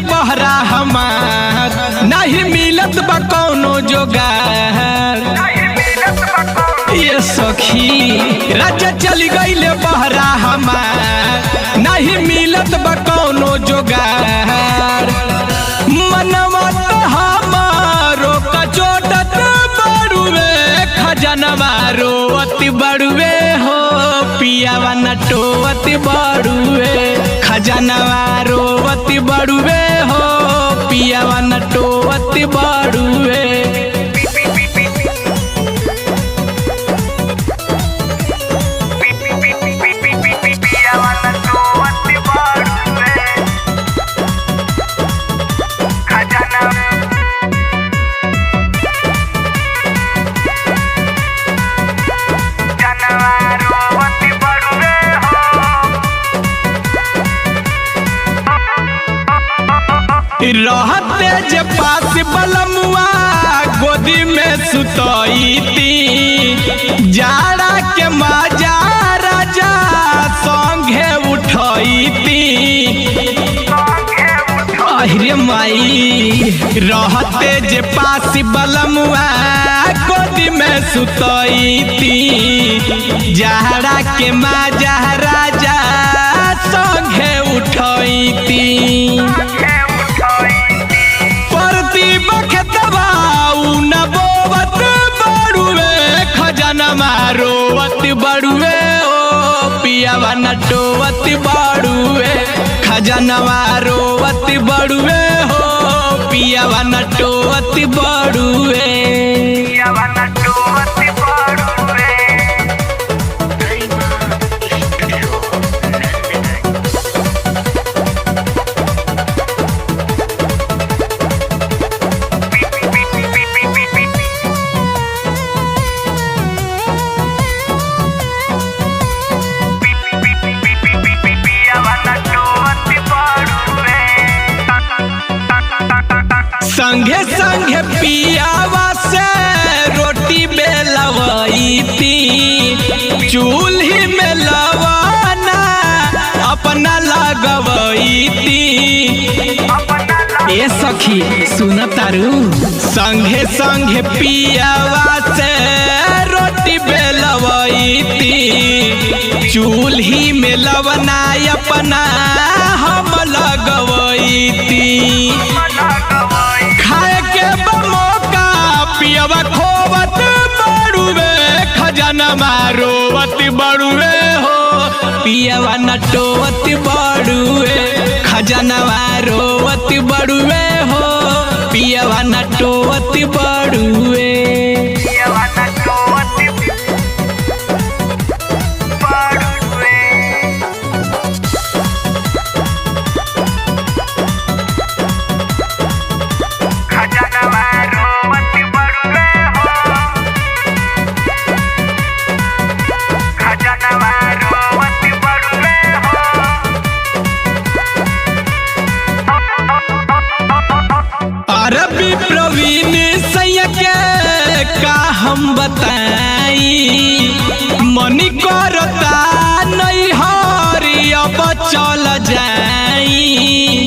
बहरा हमार नहीं मिलत बा कौनो जोगार। ये सखी राजा चली गईले बहरा हमार नहीं मिलत बा कौनो जोगार। मनवा तो हमारो कचोटत बड़ुए खजनवा रोवत बड़ुए हो पियावा नटोवत बड़ुए खजनवा रोवत बड़ुए हो पियावा नटोवत बड़ुए। रहते जे पास बलमुआ गोदी में सुतईती जाड़ा के मजा राजा संगे उठईती। अरे माई रहते जे पास बलमुआ गोदी में सुतईती जाड़ा के मजा राजा संगे उठईती। रोवत बड़ुए ओ पियावा नटोवत बड़ुए खजनवा रोवत बड़ुए हो पियावा नटोवत बड़ुए। संगे संगे पियावा से रोटी बेलवईती चूल्ही में लवाना अपना लगवईती। ए सखी सुन तारू संगे संगे पियावा से रोटी बेलवईती चूल्ही में लवना अपना हम लगवईती। पियावा खोवत बड़ुए खजनवा रोवत बड़ुए हो पियावा नटोवत बड़ुए खजनवा रोवत बड़ुए हो पियावा नटोवत बड़ुए। रवि प्रवीण सैया के का हम बताई मनी करता नहीं हरी अब चल जाई।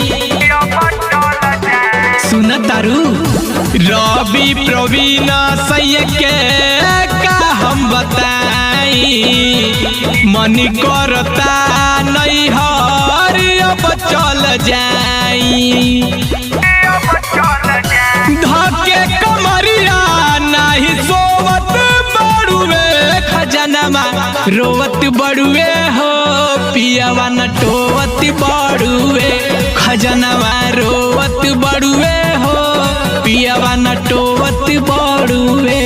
सुन तारू रवि प्रवीण सैया के का हम बताई मनी करता नहीं हरी अब चल जाई। धके कमरिया नहीं सोवत बड़ुए खजनवा रोवत बड़ुए हो पियावा नटोवत बड़ुए खजनवा रोवत बड़ुए हो पियावा नटोवत बड़ुए।